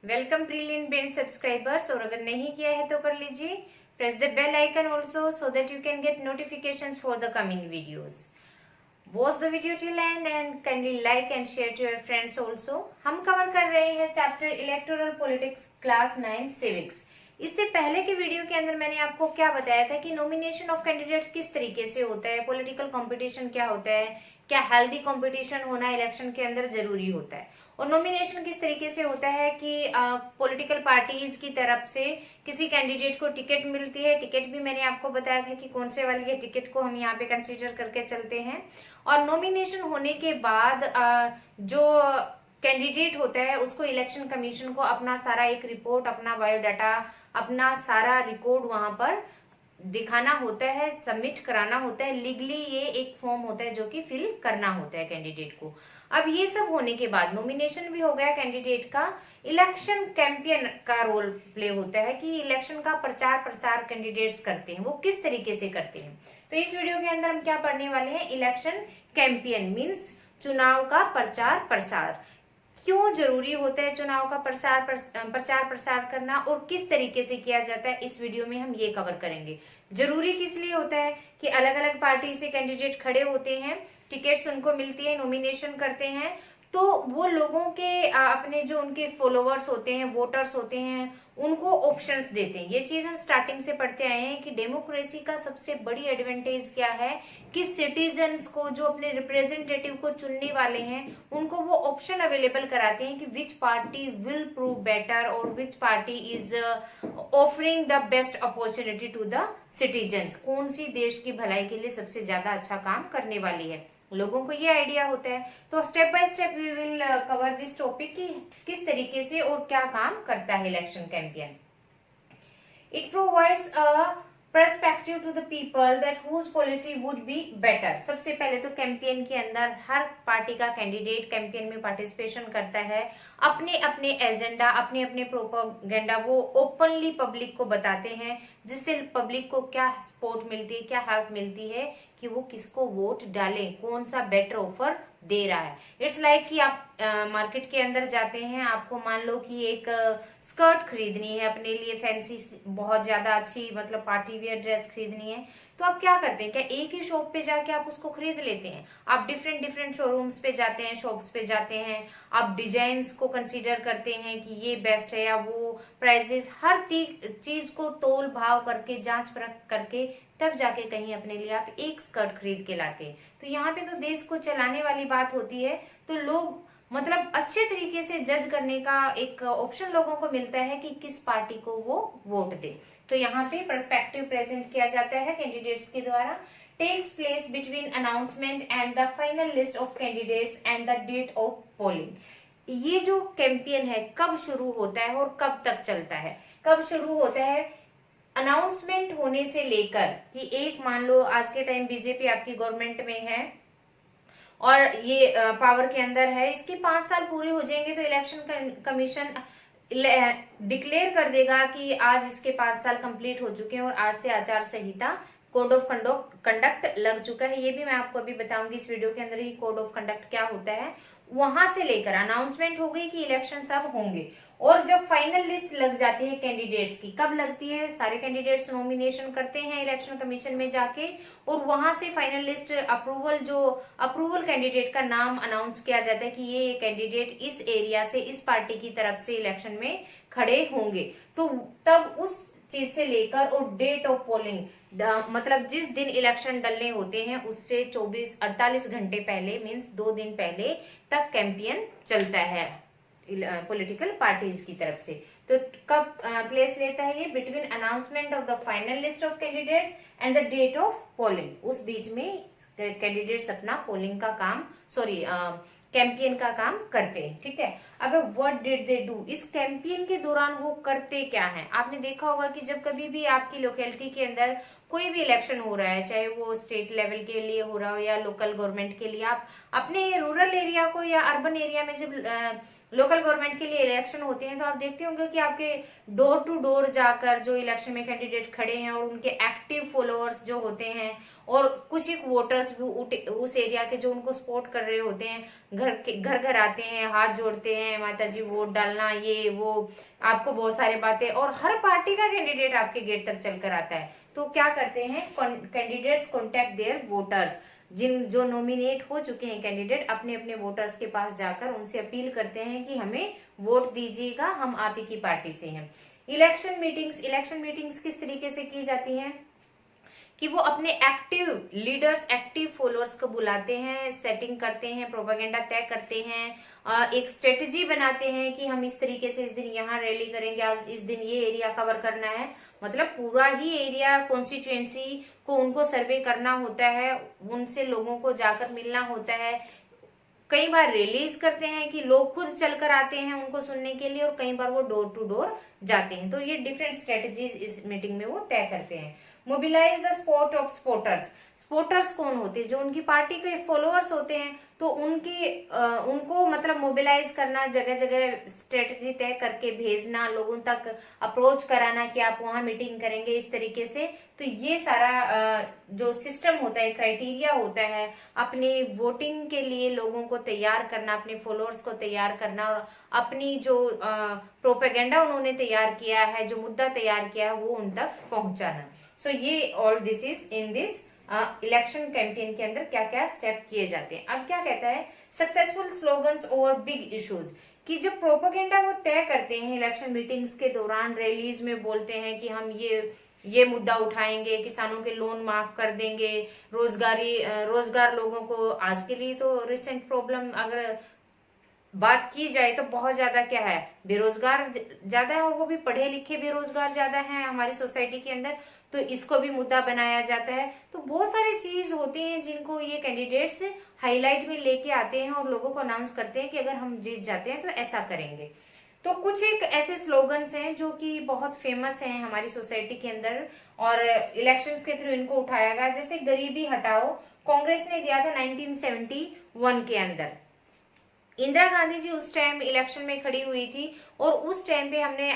Welcome brilliant brain subscribers. और अगर नहीं किया है तो कर लीजिए। Press the bell icon also so that you can get notifications for the coming videos. Watch the video till end kindly like and share to your friends also. हम cover कर रहे हैं chapter electoral politics class 9 civics. इससे पहले के video के अंदर मैंने आपको क्या बताया था कि नॉमिनेशन ऑफ कैंडिडेट्स किस तरीके से होता है, पॉलिटिकल कंपटीशन क्या होता है, क्या हेल्दी कंपटीशन होना इलेक्शन के अंदर जरूरी होता है, और नॉमिनेशन किस तरीके से होता है कि पॉलिटिकल पार्टीज की तरफ से किसी कैंडिडेट को टिकट मिलती है। टिकट भी मैंने आपको बताया था कि कौन से वाली है टिकट को हम यहाँ पे कंसीडर करके चलते हैं। और नॉमिनेशन होने के बाद जो कैंडिडेट होता है उसको इलेक्शन कमीशन को अपना सारा एक रिपोर्ट, अपना बायोडाटा, अपना सारा रिकॉर्ड वहां पर दिखाना होता है, सबमिट कराना होता है। लीगली ये एक फॉर्म होता है जो कि फिल करना होता है कैंडिडेट को। अब ये सब होने के बाद नॉमिनेशन भी हो गया कैंडिडेट का, इलेक्शन कैंपेन का रोल प्ले होता है कि इलेक्शन का प्रचार प्रसार कैंडिडेट्स करते हैं, वो किस तरीके से करते हैं। तो इस वीडियो के अंदर हम क्या पढ़ने वाले हैं, इलेक्शन कैंपेन मीन्स चुनाव का प्रचार प्रसार। क्यों जरूरी होता है चुनाव का प्रचार प्रसार करना और किस तरीके से किया जाता है, इस वीडियो में हम ये कवर करेंगे। जरूरी किस लिए होता है कि अलग अलग पार्टी से कैंडिडेट खड़े होते हैं, टिकट्स उनको मिलती है, नॉमिनेशन करते हैं, तो वो लोगों के अपने जो उनके फॉलोअर्स होते हैं, वोटर्स होते हैं, उनको ऑप्शंस देते हैं। ये चीज हम स्टार्टिंग से पढ़ते आए हैं कि डेमोक्रेसी का सबसे बड़ी एडवांटेज क्या है कि सिटीजन्स को, जो अपने रिप्रेजेंटेटिव को चुनने वाले हैं, उनको वो ऑप्शन अवेलेबल कराते हैं कि which party will prove better और which party is offering the best opportunity to the citizens. कौन सी देश की भलाई के लिए सबसे ज्यादा अच्छा काम करने वाली है, लोगों को ये आइडिया होता है। तो step by step we will cover this topic कि किस तरीके से और क्या काम करता है election campaign. It provides a perspective to the people that whose policy would be better. सबसे पहले तो कैंपेन के अंदर हर पार्टी का कैंडिडेट कैंपेन में पार्टिसिपेशन करता है, अपने अपने एजेंडा, अपने अपने प्रोपेगेंडा वो ओपनली पब्लिक को बताते हैं, जिससे पब्लिक को क्या सपोर्ट मिलती है, क्या हेल्प मिलती है कि वो किसको वोट डालें, कौन सा बेटर ऑफर दे रहा है। इट्स लाइक कि आप मार्केट के अंदर जाते हैं, आपको मान लो कि एक स्कर्ट खरीदनी है अपने लिए, फैंसी बहुत ज्यादा अच्छी मतलब पार्टी वियर ड्रेस खरीदनी है, तो आप क्या करते हैं, क्या एक ही शॉप पे जाके आप उसको खरीद लेते हैं? आप डिफरेंट डिफरेंट शोरूम्स पे जाते हैं, शॉप्स पे जाते हैं, आप डिजाइन्स को कंसीडर करते हैं कि ये बेस्ट है या वो, प्राइसेस, हर चीज को तोल भाव करके, जांच परख करके तब जाके कहीं अपने लिए आप एक स्कर्ट खरीद के लाते हैं। तो यहाँ पे तो देश को चलाने वाली बात होती है, तो लोग मतलब अच्छे तरीके से जज करने का एक ऑप्शन लोगों को मिलता है कि किस पार्टी को वो वोट दे। तो यहाँ पे पर्सपेक्टिव प्रेजेंट किया जाता है कैंडिडेट्स के द्वारा। Takes place between announcement and the final list of candidates and the date of polling. ये जो कैंपेन है कब शुरू होता है और कब तक चलता है? कब शुरू होता है? अनाउंसमेंट होने से लेकर कि एक मान लो आज के टाइम बीजेपी आपकी गवर्नमेंट में है और ये पावर के अंदर है, इसके 5 साल पूरे हो जाएंगे तो इलेक्शन कमीशन डिक्लेयर कर देगा कि आज इसके 5 साल कंप्लीट हो चुके हैं और आज से आचार संहिता, कोड ऑफ कंडक्ट लग चुका है। ये भी मैं आपको अभी बताऊंगी इस वीडियो के अंदर ही कोड ऑफ कंडक्ट क्या होता है। वहां से लेकर अनाउंसमेंट हो गई कि इलेक्शन सब होंगे, और जब फाइनल लिस्ट लग जाती है कैंडिडेट्स की, कब लगती है? सारे कैंडिडेट्स नॉमिनेशन करते हैं इलेक्शन कमीशन में जाके, और वहां से फाइनल लिस्ट अप्रूवल कैंडिडेट का नाम अनाउंस किया जाता है कि ये कैंडिडेट इस एरिया से, इस पार्टी की तरफ से इलेक्शन में खड़े होंगे। तो तब उस चीज से लेकर और डेट ऑफ पोलिंग, मतलब जिस दिन इलेक्शन डलने होते हैं उससे 48 घंटे पहले मीन्स 2 दिन पहले तक कैंपेन चलता है पॉलिटिकल पार्टीज की तरफ से। तो कब प्लेस लेता है ये? Between announcement of the final list of candidates and the date of polling. उस बीच में कैंडिडेट्स अपना पोलिंग का काम, कैंपेन का काम करते हैं, ठीक है। अब व्हाट डिड दे डू, इस कैंपेन के दौरान वो करते क्या है? आपने देखा होगा कि जब कभी भी आपकी लोकेलिटी के अंदर कोई भी इलेक्शन हो रहा है, चाहे वो स्टेट लेवल के लिए हो रहा हो या लोकल गवर्नमेंट के लिए, आप अपने रूरल एरिया को या अर्बन एरिया में जब लोकल गवर्नमेंट के लिए इलेक्शन होते हैं तो आप देखते होंगे कि आपके डोर टू डोर जाकर जो इलेक्शन में कैंडिडेट खड़े हैं और उनके एक्टिव फॉलोअर्स जो होते हैं और कुछ एक वोटर्स भी उस एरिया के जो उनको सपोर्ट कर रहे होते हैं, घर घर आते हैं, हाथ जोड़ते हैं, माता जी वोट डालना, ये वो, आपको बहुत सारी बातें, और हर पार्टी का कैंडिडेट आपके गेट तक चलकर आता है। तो क्या करते हैं कैंडिडेट्स कॉन्टेक्ट देयर वोटर्स, जो नॉमिनेट हो चुके हैं कैंडिडेट अपने अपने वोटर्स के पास जाकर उनसे अपील करते हैं कि हमें वोट दीजिएगा, हम आप ही की पार्टी से हैं। इलेक्शन मीटिंग्स किस तरीके से की जाती हैं कि वो अपने एक्टिव लीडर्स, एक्टिव फॉलोअर्स को बुलाते हैं, सेटिंग करते हैं, प्रोपेगेंडा तय करते हैं, एक स्ट्रेटजी बनाते हैं कि हम इस तरीके से इस दिन यहाँ रैली करेंगे, आज इस दिन ये एरिया कवर करना है, मतलब पूरा ही एरिया कॉन्स्टिट्यूएंसी को उनको सर्वे करना होता है, उनसे लोगों को जाकर मिलना होता है। कई बार रिलीज करते हैं कि लोग खुद चलकर आते हैं उनको सुनने के लिए, और कई बार वो डोर टू डोर जाते हैं। तो ये डिफरेंट स्ट्रेटजीज इस मीटिंग में वो तय करते हैं। Mobilise the support of supporters, supporters कौन होते हैं? जो उनकी पार्टी के फॉलोअर्स होते हैं, तो उनको मतलब मोबिलाइज करना, जगह जगह स्ट्रेटजी तय करके भेजना, लोगों तक अप्रोच कराना कि आप वहां मीटिंग करेंगे इस तरीके से। तो ये सारा जो सिस्टम होता है, क्राइटेरिया होता है, अपने वोटिंग के लिए लोगों को तैयार करना, अपने फॉलोअर्स को तैयार करना, और अपनी जो प्रोपेगेंडा उन्होंने तैयार किया है, जो मुद्दा तैयार किया है, वो उन तक पहुंचाना। सो ये all this is in this election campaign के अंदर क्या क्या स्टेप किए जाते हैं। अब क्या कहता है, successful slogans over big issues, कि जब प्रोपेगेंडा वो तय करते हैं इलेक्शन मीटिंग्स के दौरान, रैलीज में बोलते हैं कि हम ये मुद्दा उठाएंगे, किसानों के लोन माफ कर देंगे, रोजगार लोगों को, आज के लिए तो रिसेंट प्रॉब्लम अगर बात की जाए तो बहुत ज्यादा क्या है, बेरोजगार ज्यादा है, और वो भी पढ़े लिखे बेरोजगार ज्यादा है हमारी सोसाइटी के अंदर, तो इसको भी मुद्दा बनाया जाता है। तो बहुत सारी चीज होती हैं जिनको ये कैंडिडेट्स हाईलाइट में लेके आते हैं और लोगों को अनाउंस करते हैं कि अगर हम जीत जाते हैं तो ऐसा करेंगे। तो कुछ एक ऐसे स्लोगन्स हैं जो कि बहुत फेमस हैं हमारी सोसाइटी के अंदर और इलेक्शंस के थ्रू इनको उठाया गया। जैसे गरीबी हटाओ, कांग्रेस ने दिया था 1971 के अंदर। इंदिरा गांधी जी उस टाइम इलेक्शन में खड़ी हुई थी, और उस टाइम पे हमने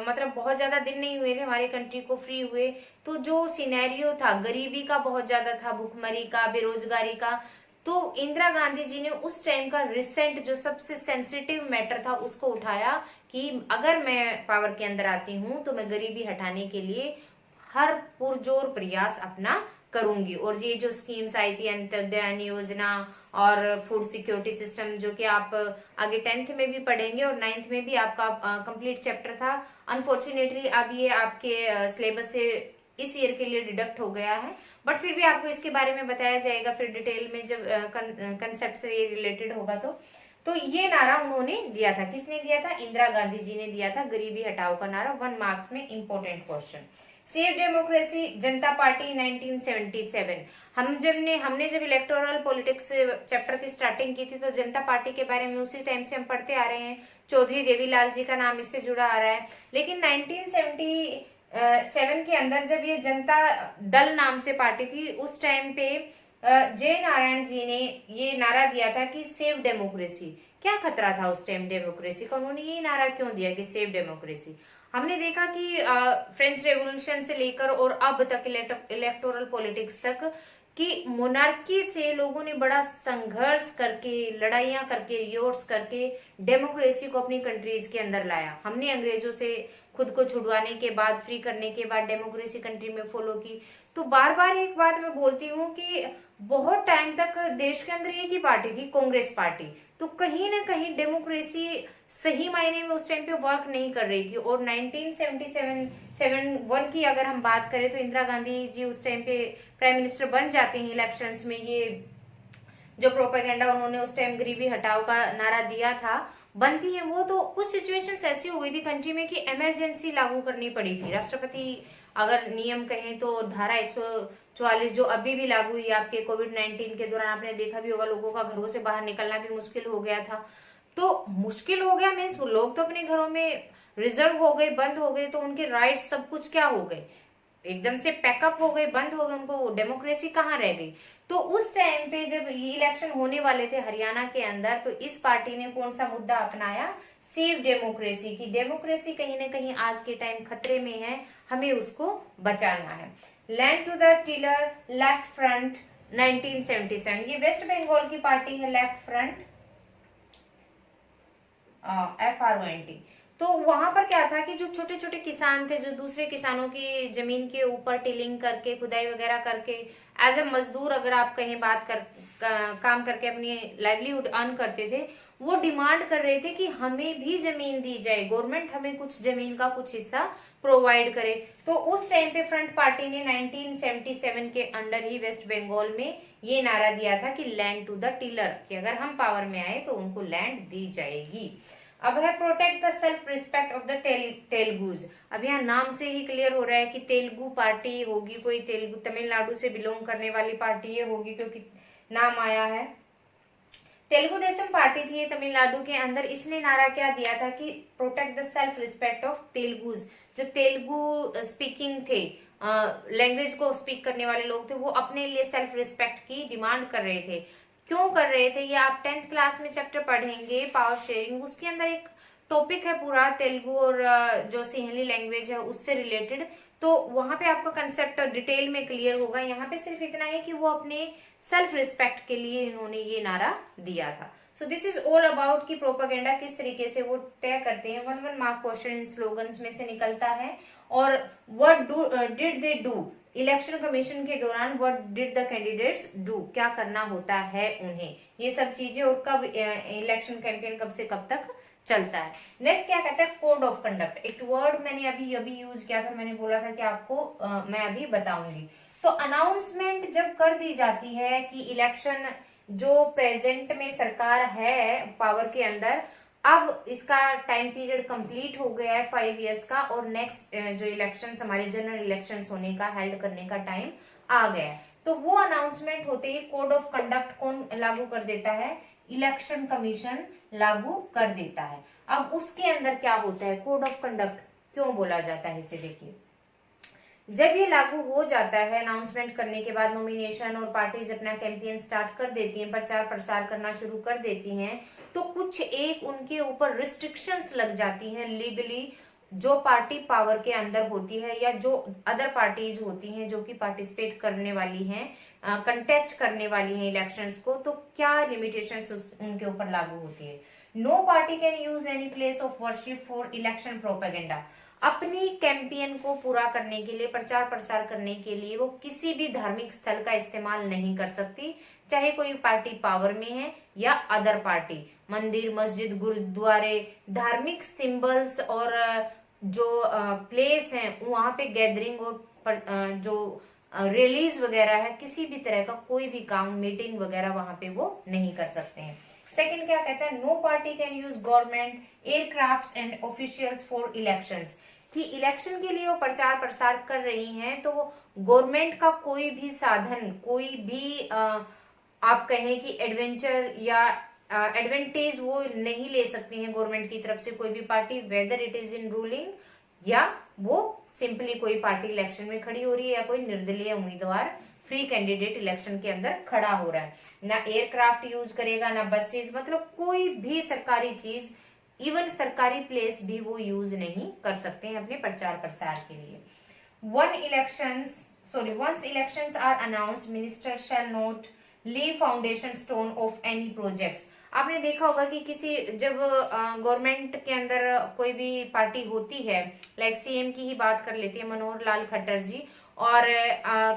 मतलब बहुत ज्यादा दिन नहीं हुए थे हमारे कंट्री को फ्री हुए, तो जो सिनेरियो था गरीबी का बहुत ज्यादा था, भुखमरी का, बेरोजगारी का, तो इंदिरा गांधी जी ने उस टाइम का रिसेंट जो सबसे सेंसिटिव मैटर था उसको उठाया कि अगर मैं पावर के अंदर आती हूं तो मैं गरीबी हटाने के लिए हर पुरजोर प्रयास अपना करूंगी। और ये जो स्कीम्स आई थी, अंत्योदय योजना और फूड सिक्योरिटी सिस्टम, जो कि आप आगे 10th में भी पढ़ेंगे और 9th में भी आपका कंप्लीट चैप्टर था। अनफॉर्चुनेटली अब ये आपके सिलेबस से इस ईयर के लिए डिडक्ट हो गया है, बट फिर भी आपको इसके बारे में बताया जाएगा फिर डिटेल में जब कंसेप्ट से ये रिलेटेड होगा। तो ये नारा उन्होंने दिया था, किसने दिया था? इंदिरा गांधी जी ने दिया था, गरीबी हटाओ का नारा। 1 मार्क्स में इंपॉर्टेंट क्वेश्चन। सेव डेमोक्रेसी, जनता पार्टी 1977। हमने जब इलेक्टोरल पॉलिटिक्स चैप्टर की स्टार्टिंग की थी तो जनता पार्टी के बारे में उसी टाइम से हम पढ़ते आ रहे हैं, चौधरी देवीलाल जी का नाम इससे जुड़ा आ रहा है। लेकिन 1977 के अंदर जब ये जनता दल नाम से पार्टी थी, उस टाइम पे जय नारायण जी ने ये नारा दिया था कि सेव डेमोक्रेसी। क्या खतरा था उस टाइम डेमोक्रेसी का? उन्होंने ये नारा क्यों दिया कि सेव डेमोक्रेसी? हमने देखा कि फ्रेंच रेवोल्यूशन से लेकर और अब तक इलेक्टोरल पॉलिटिक्स तक कि मोनार्की से लोगों ने बड़ा संघर्ष करके, लड़ाइयां करके, रियोट्स करके डेमोक्रेसी को अपनी कंट्रीज के अंदर लाया। हमने अंग्रेजों से खुद को छुड़वाने के बाद, फ्री करने के बाद डेमोक्रेसी कंट्री में फॉलो की। तो बार बार एक बात मैं बोलती हूँ कि बहुत टाइम तक देश के अंदर एक ही पार्टी थी, कांग्रेस पार्टी। तो कहीं ना कहीं डेमोक्रेसी सही मायने में उस टाइम पे वर्क नहीं कर रही थी। और 1977 की अगर हम बात करें तो इंदिरा गांधी जी उस टाइम पे प्राइम मिनिस्टर बन जाते हैं इलेक्शंस में। ये जो प्रोपेगेंडा उन्होंने उस टाइम गरीबी हटाओ का नारा दिया था, बनती है वो। तो कुछ सिचुएशंस ऐसी हो गई थी कंट्री में कि इमरजेंसी लागू करनी पड़ी थी। राष्ट्रपति अगर नियम कहें तो धारा 144 जो अभी भी लागू हुई है आपके कोविड-19 के दौरान, आपने देखा भी होगा लोगों का घरों से बाहर निकलना भी मुश्किल हो गया था। तो मुश्किल हो गया मीन्स लोग तो अपने घरों में रिजर्व हो गए, बंद हो गए, तो उनके राइट्स सब कुछ क्या हो गए, एकदम से पैकअप हो गए, बंद हो गए, उनको डेमोक्रेसी कहाँ रह गई। तो उस टाइम पे जब ये इलेक्शन होने वाले थे हरियाणा के अंदर, तो इस पार्टी ने कौन सा मुद्दा अपनाया, सेव डेमोक्रेसी की। डेमोक्रेसी कहीं ना कहीं आज के टाइम खतरे में है, हमें उसको बचाना है। Land to the tiller, left front, 1977। ये वेस्ट बंगाल की पार्टी है, लेफ्ट फ्रंट, FRONT। तो वहां पर क्या था कि जो छोटे छोटे किसान थे, जो दूसरे किसानों की जमीन के ऊपर टिलिंग करके, खुदाई वगैरह करके, एज ए मजदूर अगर आप कहीं काम करके अपनी लाइवलीहुड अर्न करते थे, वो डिमांड कर रहे थे कि हमें भी जमीन दी जाए, गवर्नमेंट हमें कुछ जमीन का कुछ हिस्सा प्रोवाइड करे। तो उस टाइम पे फ्रंट पार्टी ने 1977 के अंडर ही वेस्ट बंगाल में ये नारा दिया था कि लैंड टू द टिलर, कि अगर हम पावर में आए तो उनको लैंड दी जाएगी। अब है protect the self respect of the Telugus. अब यहाँ नाम से ही क्लियर हो रहा है कि तेलुगु पार्टी होगी, कोई तेलुगु तमिलनाडु से बिलोंग करने वाली पार्टी ये होगी, क्योंकि नाम आया है। तेलुगु देशम पार्टी थी तमिलनाडु के अंदर। इसने नारा क्या दिया था कि protect the self respect of Telugus. जो तेलुगु स्पीकिंग थे, लैंग्वेज को स्पीक करने वाले लोग थे, वो अपने लिए सेल्फ रिस्पेक्ट की डिमांड कर रहे थे। क्यों कर रहे थे ये आप 10th क्लास में चैप्टर पढ़ेंगे, पावर शेयरिंग, उसके अंदर एक टॉपिक है पूरा तेलुगु और जो सिंहली लैंग्वेज है उससे रिलेटेड। तो वहां पे आपका कंसेप्ट डिटेल में क्लियर होगा। यहाँ पे सिर्फ इतना है कि वो अपने सेल्फ रिस्पेक्ट के लिए इन्होंने ये नारा दिया था। So this is all about कि प्रोपागेंडा किस तरीके से वो तय करते हैं। 1 मार्क क्वेश्चन इन स्लोगन्स में से निकलता है। और what did they do, election commission के दौरान what did the candidates do, क्या करना होता है उन्हें, ये सब चीजें, और कब इलेक्शन कैंपेन कब से कब तक चलता है। नेक्स्ट क्या कहता है, कोड ऑफ कंडक्ट। एक वर्ड मैंने अभी यूज किया था, मैंने बोला था कि आपको मैं अभी बताऊंगी। तो अनाउंसमेंट जब कर दी जाती है कि इलेक्शन, जो प्रेजेंट में सरकार है पावर के अंदर, अब इसका टाइम पीरियड कंप्लीट हो गया है 5 इयर्स का, और नेक्स्ट जो इलेक्शंस हमारे जनरल इलेक्शंस होने का, हेल्ड करने का टाइम आ गया है। तो वो अनाउंसमेंट होते ही कोड ऑफ कंडक्ट कौन लागू कर देता है, इलेक्शन कमीशन लागू कर देता है। अब उसके अंदर क्या होता है, कोड ऑफ कंडक्ट क्यों बोला जाता है इसे देखिए। जब ये लागू हो जाता है, अनाउंसमेंट करने के बाद नॉमिनेशन और पार्टीज अपना कैंपेन स्टार्ट कर देती हैं, प्रचार प्रसार करना शुरू कर देती हैं, तो कुछ एक उनके ऊपर रिस्ट्रिक्शंस लग जाती हैं लीगली। जो पार्टी पावर के अंदर होती है या जो अदर पार्टीज होती हैं जो कि पार्टिसिपेट करने वाली हैं, कंटेस्ट करने वाली हैं इलेक्शंस को, तो क्या लिमिटेशंस उनके ऊपर लागू होती है। No party can use any place of worship for election propaganda. अपनी कैंपेन को पूरा करने के लिए, प्रचार प्रसार करने के लिए वो किसी भी धार्मिक स्थल का इस्तेमाल नहीं कर सकती, चाहे कोई पार्टी पावर में है या अदर पार्टी। मंदिर, मस्जिद, गुरुद्वारे, धार्मिक सिंबल्स और जो प्लेस हैं वहां पे गैदरिंग और जो रैलीज वगैरह है, किसी भी तरह का कोई भी काम, मीटिंग वगैरह वहां पे वो नहीं कर सकते हैं। सेकंड क्या कहता है, no party can use government aircrafts and officials for elections. कि इलेक्शन के लिए वो प्रचार प्रसार कर रही हैं, तो वो गवर्नमेंट का कोई भी साधन, कोई भी आप कहें कि एडवेंचर या एडवांटेज वो नहीं ले सकती हैं गवर्नमेंट की तरफ से कोई भी party, whether it is in ruling या वो सिंपली कोई पार्टी इलेक्शन में खड़ी हो रही है या कोई निर्दलीय उम्मीदवार फ्री कैंडिडेट इलेक्शन के अंदर खड़ा हो रहा है। ना एयरक्राफ्ट यूज करेगा, ना बसेस, मतलब कोई भी सरकारी चीज, इवन सरकारी प्लेस भी वो यूज नहीं कर सकते हैं अपने प्रचार प्रसार के लिए। once elections are announced, minister shall not leave foundation stone of any projects। आपने देखा होगा कि किसी जब गवर्नमेंट के अंदर कोई भी पार्टी होती है, लाइक सीएम की ही बात कर लेते हैं, मनोहर लाल खट्टर जी, और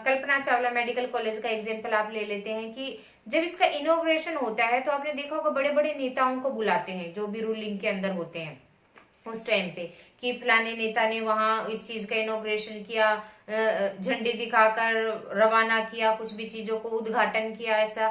कल्पना चावला मेडिकल कॉलेज का एग्जांपल आप ले लेते हैं कि जब इसका इनॉग्रेशन होता है तो आपने देखा होगा बड़े बड़े नेताओं को बुलाते हैं जो भी रूलिंग के अंदर होते हैं उस टाइम पे, कि फलाने नेता ने वहां इस चीज का इनॉग्रेशन किया, झंडे दिखाकर रवाना किया, कुछ भी चीजों को उद्घाटन किया, ऐसा।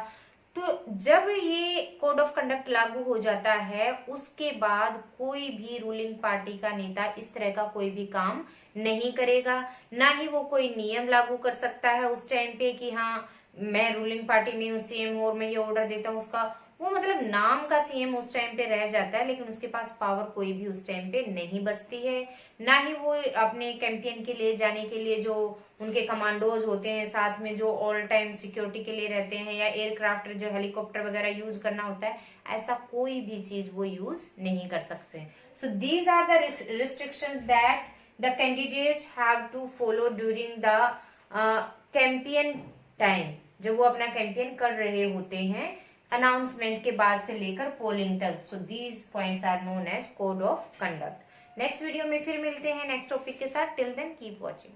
तो जब ये कोड ऑफ कंडक्ट लागू हो जाता है, उसके बाद कोई भी रूलिंग पार्टी का नेता इस तरह का कोई भी काम नहीं करेगा, ना ही वो कोई नियम लागू कर सकता है उस टाइम पे कि हाँ मैं रूलिंग पार्टी में हूँ, सीएम हूँ और मैं ये ऑर्डर देता हूँ, उसका वो मतलब नाम का सीएम उस टाइम पे रह जाता है, लेकिन उसके पास पावर कोई भी उस टाइम पे नहीं बचती है। ना ही वो अपने कैंपेन के लिए जाने के लिए जो उनके कमांडोज होते हैं साथ में जो ऑल टाइम सिक्योरिटी के लिए रहते हैं, या एयरक्राफ्ट जो हेलीकॉप्टर वगैरह यूज करना होता है, ऐसा कोई भी चीज वो यूज नहीं कर सकते। So these are the restriction that the candidates have to follow during the campaign time, जब वो अपना कैंपेन कर रहे होते हैं अनाउंसमेंट के बाद से लेकर पोलिंग तक। So these points are known as code of conduct. Next video में फिर मिलते हैं नेक्स्ट टॉपिक के साथ। Till then keep watching.